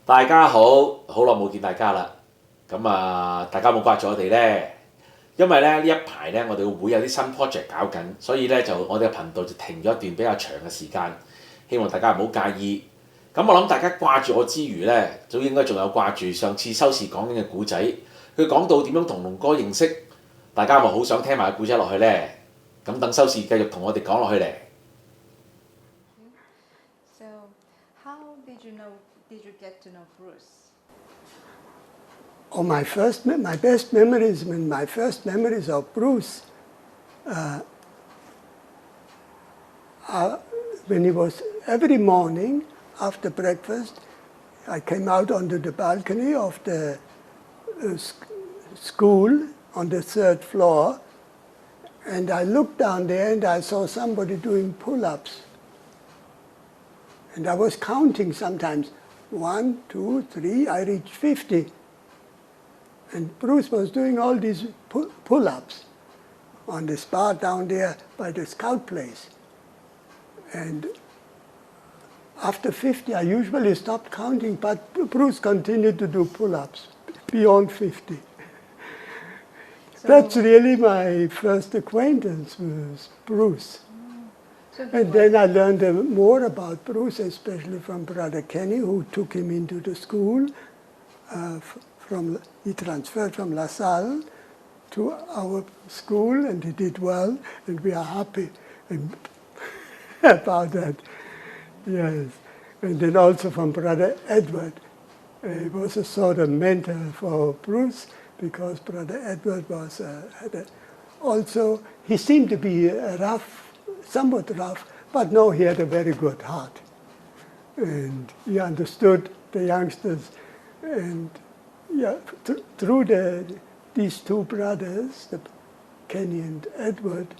大家好，好耐冇見大家啦。咁啊，大家有冇掛住我哋呢？因為咧呢一排咧，我哋個會有啲新 project 搞緊，所以咧就我哋嘅頻道就停咗一段比較長嘅時間。希望大家唔好介意。咁我諗大家掛住我之餘咧，都應該仲有掛住上次收視講緊嘅古仔。佢講到點樣同龍哥認識，大家咪好想聽埋個古仔落去呢。咁等收視繼續同我哋講落去咧。So, how did you get to know Bruce? Oh, my best memories, my first memories of Bruce, when he was every morning after breakfast, I came out onto the balcony of the school on the third floor, and I looked down there and I saw somebody doing pull-ups. And I was counting sometimes, 1, 2, 3, I reached 50. And Bruce was doing all these pull-ups on the spar down there by the scout place. And after 50, I usually stopped counting, but Bruce continued to do pull-ups beyond 50. So, That's really my first acquaintance with Bruce. And then I learned more about Bruce, especially from Brother Kenny, who took him into the school. He transferred from La Salle to our school, and he did well, and we are happy about that. Yes. And then also from Brother Edward. He was a sort of mentor for Bruce, because Brother Edward was also, he seemed to be somewhat rough, but no, he had a very good heart. And he understood the youngsters. And yeah, through these two brothers, Kenny and Edward,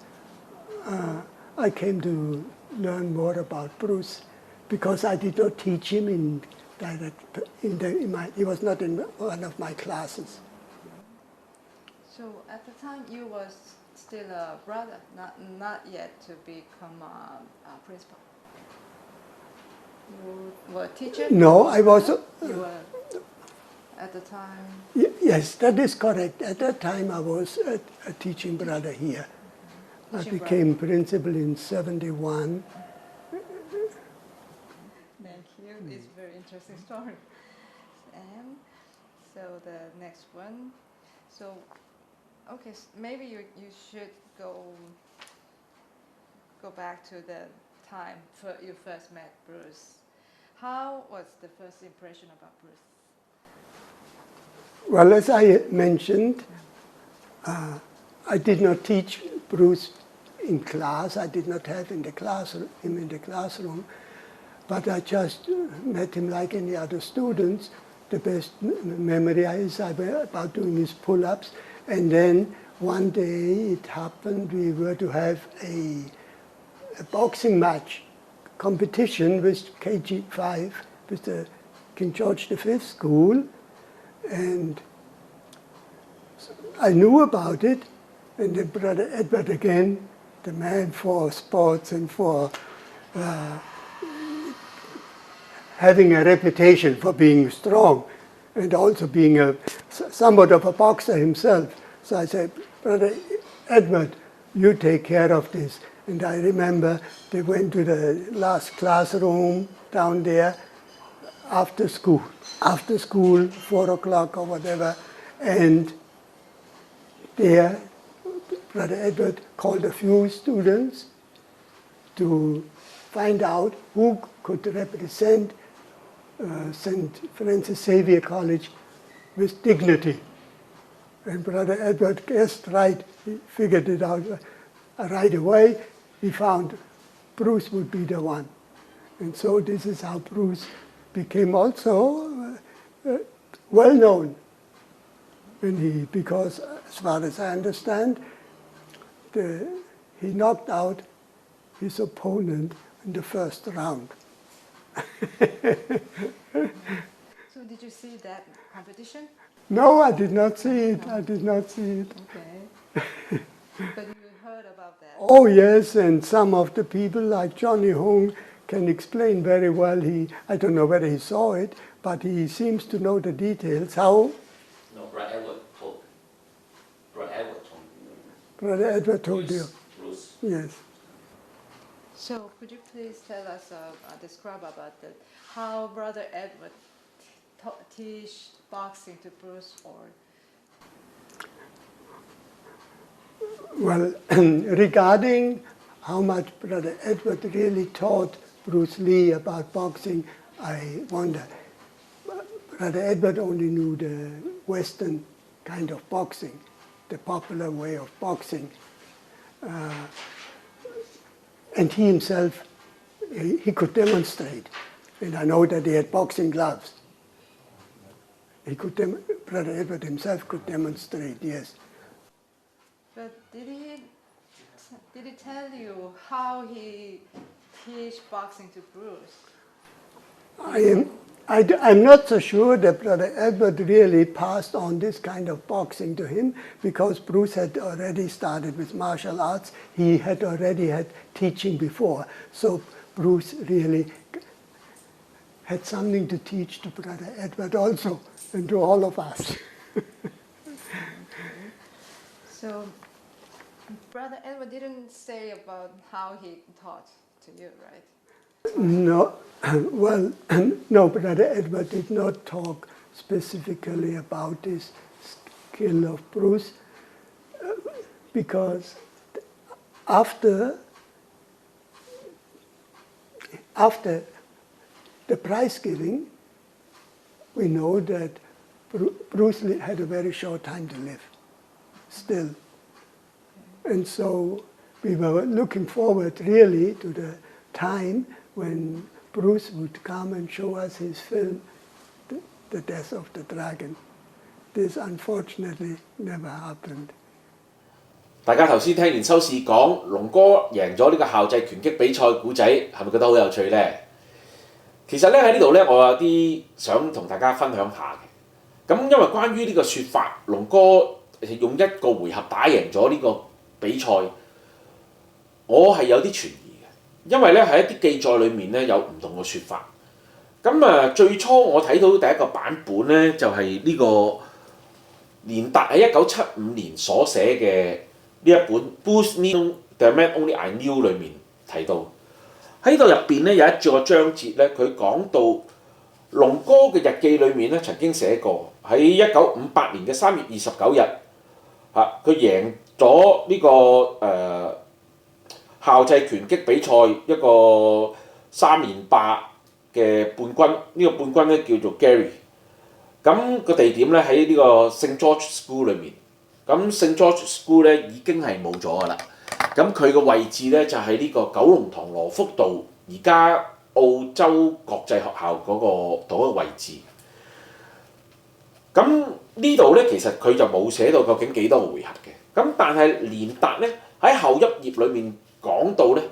I came to learn more about Bruce, because I did not teach him he was not in one of my classes. so at the time you was still a brother, not yet to become a principal. You were a teacher? No, I was. You were at the time. Yes, that is correct. At that time, I was a teaching brother here. I Teaching became principal in '71. Thank you. It's a very interesting story. And so the next one. So, okay, maybe you should go back to the time you first met Bruce. How was the first impression about Bruce? Well, as I mentioned, I did not teach Bruce in class. I did not have him in the classroom, but I just met him like any other students. The best memory is about doing his pull-ups. And then one day it happened we were to have a boxing match competition with KG5, with the King George V school. And I knew about it, and then Brother Edward again, the man for sports and for having a reputation for being strong, and also being somewhat of a boxer himself. So I said, Brother Edward, you take care of this. And I remember they went to the last classroom down there after school, 4 o'clock or whatever, and there Brother Edward called a few students to find out who could represent St. Francis Xavier College with dignity. And Brother Edward guessed right, he figured it out right away. He found Bruce would be the one. And so this is how Bruce became also well known. And because as far as I understand, he knocked out his opponent in the first round. So did you see that competition? No, I did not see it. I did not see it. Okay. But you heard about that? Oh yes, and some of the people like Johnny Hong can explain very well. I don't know whether he saw it, but he seems to know the details. How No, Brad Edward told. Brad Edward told. Brother Edward told you? Bruce. Yes. So could you please tell us, describe about how Brother Edward teach boxing to Bruce, or Well, regarding how much Brother Edward really taught Bruce Lee about boxing, I wonder. Brother Edward only knew the Western kind of boxing, the popular way of boxing. And he himself, he could demonstrate. And I know that he had boxing gloves. Brother Edward himself could demonstrate, yes. but did he tell you how he teach boxing to Bruce? I'm not so sure that Brother Edward really passed on this kind of boxing to him, because Bruce had already started with martial arts. He had already had teaching before. So Bruce really had something to teach to Brother Edward also, and to all of us. So Brother Edward didn't say about how he taught to you, right? No, well, no, Brother Edward did not talk specifically about this skill of Bruce, because after the prize giving, we know that Bruce Lee had a very short time to live, still. And so we were looking forward really to the time when Bruce would come and show us his film, The Death of the Dragon. This unfortunately never happened. 大家頭先聽完收視講龍哥贏咗呢個校際拳擊比賽古仔，係咪覺得好有趣呢？其實咧喺呢度咧，我有啲想同大家分享下嘅。咁因為關於呢個説法，龍哥用一個回合打贏咗呢個比賽，我係有啲存疑嘅，因為咧喺一啲記載裏面咧有唔同嘅説法。咁最初我睇到第一個版本咧就係呢個連達喺1975年所寫嘅呢一本《Bruce Lee The Man Only I Knew》裏面提到。喺度入邊咧有一個章節咧，佢講到龍哥嘅日記裏面咧曾經寫過喺1958年嘅3月29日，佢贏咗呢個校際拳擊比賽一個3連霸嘅冠軍，呢、個冠軍咧叫做 Gary。咁個地點咧喺呢個聖 George School 裏面，咁聖 George School 咧已經係冇咗㗎啦。咁佢個位置咧就係呢個九龍塘羅福道，而家澳洲國際學校嗰個位置。咁呢度咧其實佢就冇寫到究竟幾多個回合嘅。咁但係連達咧喺後一頁裏面講到咧，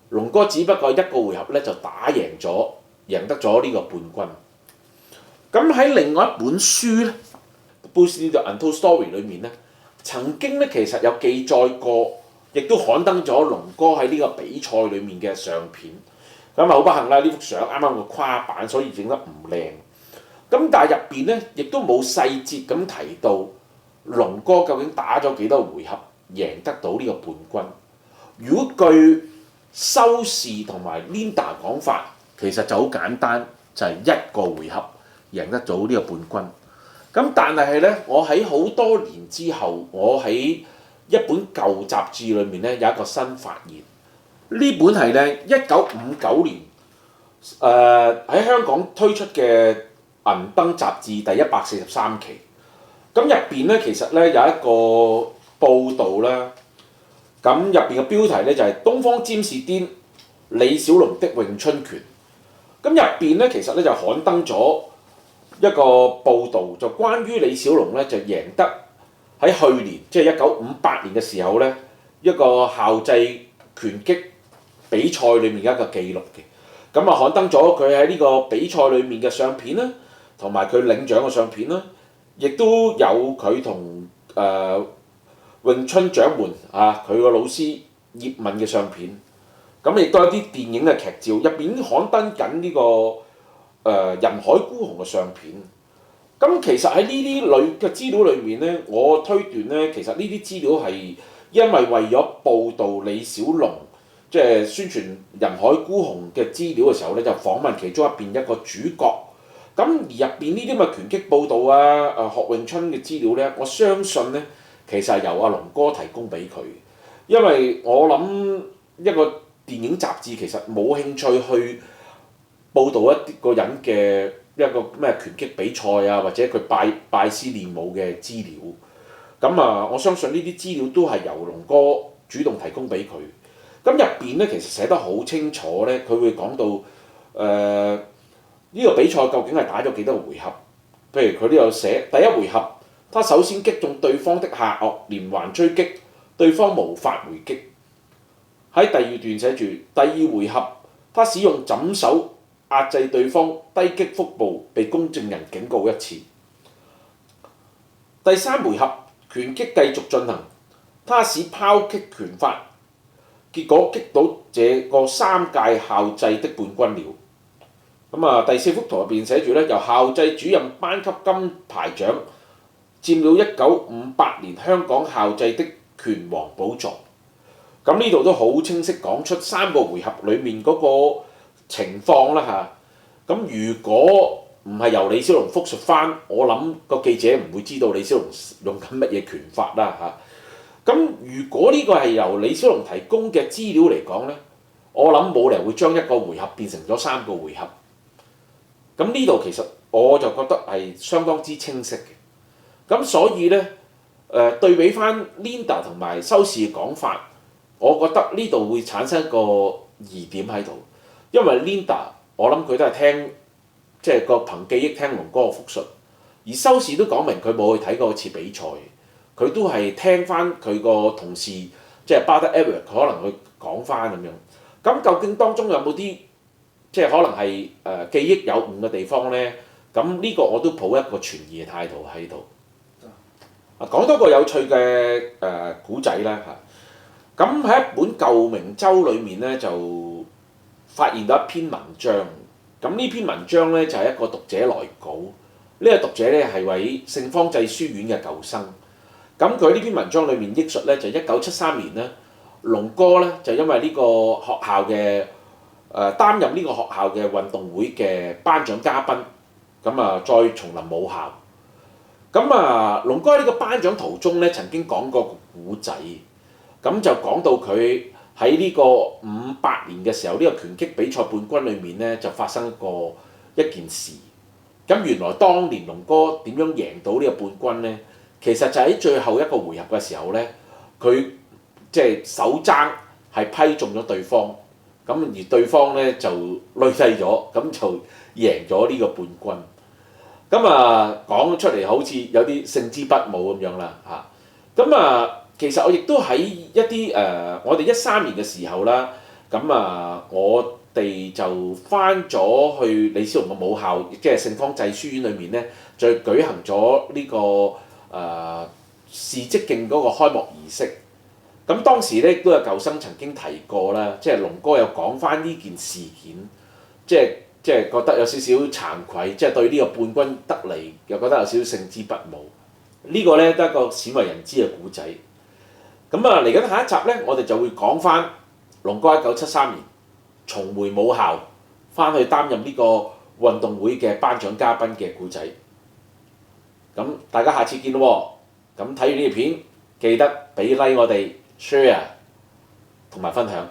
龍哥只不過一個回合咧就打贏得咗呢個冠軍。咁喺另外一本書咧《Bruce Lee The Untold Story》裏面咧，曾經咧其實有記載過。亦都刊登咗龍哥喺呢個比賽裏面嘅相片，咁好不幸啦！呢幅相啱啱個跨版，所以整得唔靚。咁但係入邊咧，亦都冇細節咁提到龍哥究竟打咗幾多回合贏得到呢個冠軍。如果據收視同埋 Linda 講法，其實就好簡單，就係一個回合贏得到呢個冠軍。咁但係咧，我喺好多年之後，我喺一本舊雜誌裏面咧有一個新發現，呢本係咧1959年喺香港推出嘅銀燈雜誌第143期。咁入邊咧其實咧有一個報導啦，咁入邊嘅標題咧就係、東方占士甸李小龍的詠春拳。咁入邊咧其實咧就刊登咗一個報導，就關於李小龍咧就贏得喺去年即係1958年嘅時候咧，一個校際拳擊比賽裏面嘅一個記錄嘅。咁刊登咗佢喺呢個比賽裏面嘅相片啦，同埋佢領獎嘅相片啦，亦都有佢同詠春掌門佢個老師葉問嘅相片。咁亦都有啲電影嘅劇照，入邊已經刊登緊呢個人海孤雄嘅相片。咁其實喺呢啲類嘅資料裏面咧，我推斷咧，其實呢啲資料係因為咗報導李小龍即係宣傳人海孤雄嘅資料嘅時候咧，就訪問其中一個主角。咁而入邊呢啲咁嘅拳擊報導啊、學詠春嘅資料咧，我相信咧其實係由阿龍哥提供俾佢，因為我諗一個電影雜誌其實冇興趣去報導一啲個人嘅一個咩拳擊比賽啊，或者佢拜師練武嘅資料。咁我相信呢啲資料都係由龍哥主動提供俾佢。咁入邊咧其實寫得好清楚咧，佢會講到呢個比賽究竟係打咗幾多個回合？譬如佢都有寫第一回合，他首先擊中對方的下顎，連環追擊，對方無法回擊。喺第二段寫住第二回合，他使用枕手壓制對方，低擊腹部，被公證人警告一次。第三回合拳擊繼續進行，他使拋擊拳法，結果擊倒這個3屆校際的冠軍了。第四幅圖入邊寫住咧，由校際主任頒給金牌獎，佔了1958年香港校際的拳王寶座。咁呢度都好清晰講出3個回合裡面嗰個情況啦嚇。咁如果唔係由李小龍復述翻，我諗個記者唔會知道李小龍用緊乜嘢拳法啦嚇。咁如果呢個係由李小龍提供嘅資料嚟講咧，我諗冇理由會將一個回合變成咗3個回合。咁呢度其實我就覺得係相當之清晰嘅。咁所以咧，對比翻 Linda 同埋收視嘅講法，我覺得呢度會產生一個疑點喺度，因為 Linda 我諗佢都係聽即係個憑記憶聽龍哥嘅復述，而收視都講明佢冇去睇過次比賽，佢都係聽翻佢個同事即係 Brother Edward 可能去講翻咁樣。咁究竟當中有冇啲即係可能係記憶有誤嘅地方咧？咁呢個我都抱一個存疑嘅態度喺度。講多個有趣嘅古仔啦嚇。咁喺一本舊明周裏面咧，就發現到一篇文章。咁呢篇文章咧就係一個讀者來稿。呢個讀者咧係位聖方濟書院嘅舊生。咁佢呢篇文章裏面憶述咧就1973年咧，龍哥咧就因為呢個學校嘅擔任呢個學校嘅運動會嘅頒獎嘉賓，再重臨母校。龍哥喺呢個頒獎途中咧曾經講過個古仔，咁就講到佢喺呢個58年嘅時候，呢個拳擊比賽冠軍裏面咧就發生過一件事。咁原來當年龍哥點樣贏到呢個冠軍咧？其實就喺最後一個回合嘅時候咧，佢即係手踭係批中咗對方，咁而對方咧就累低咗，咁就贏咗呢個冠軍。講出嚟好似有啲勝之不武咁樣啦嚇。其實我亦都喺一啲我哋13年嘅時候啦，我哋就翻咗去李小龍嘅母校，即係聖方濟書院裏面咧，就舉行咗呢個士職徑嗰個開幕儀式。咁當時咧都有舊生曾經提過啦，即係龍哥有講翻呢件事件，即係覺得有少少慚愧，即係對呢個冠軍得嚟又覺得有少少勝之不武。呢個咧都係一個鮮為人知嘅古仔。嚟緊下一集咧，我哋就會講翻龍哥1973年重回母校，翻去擔任呢個運動會嘅頒獎嘉賓嘅古仔。咁大家下次見咯喎！咁睇完呢條片，記得俾 like 我哋 share 同埋分享。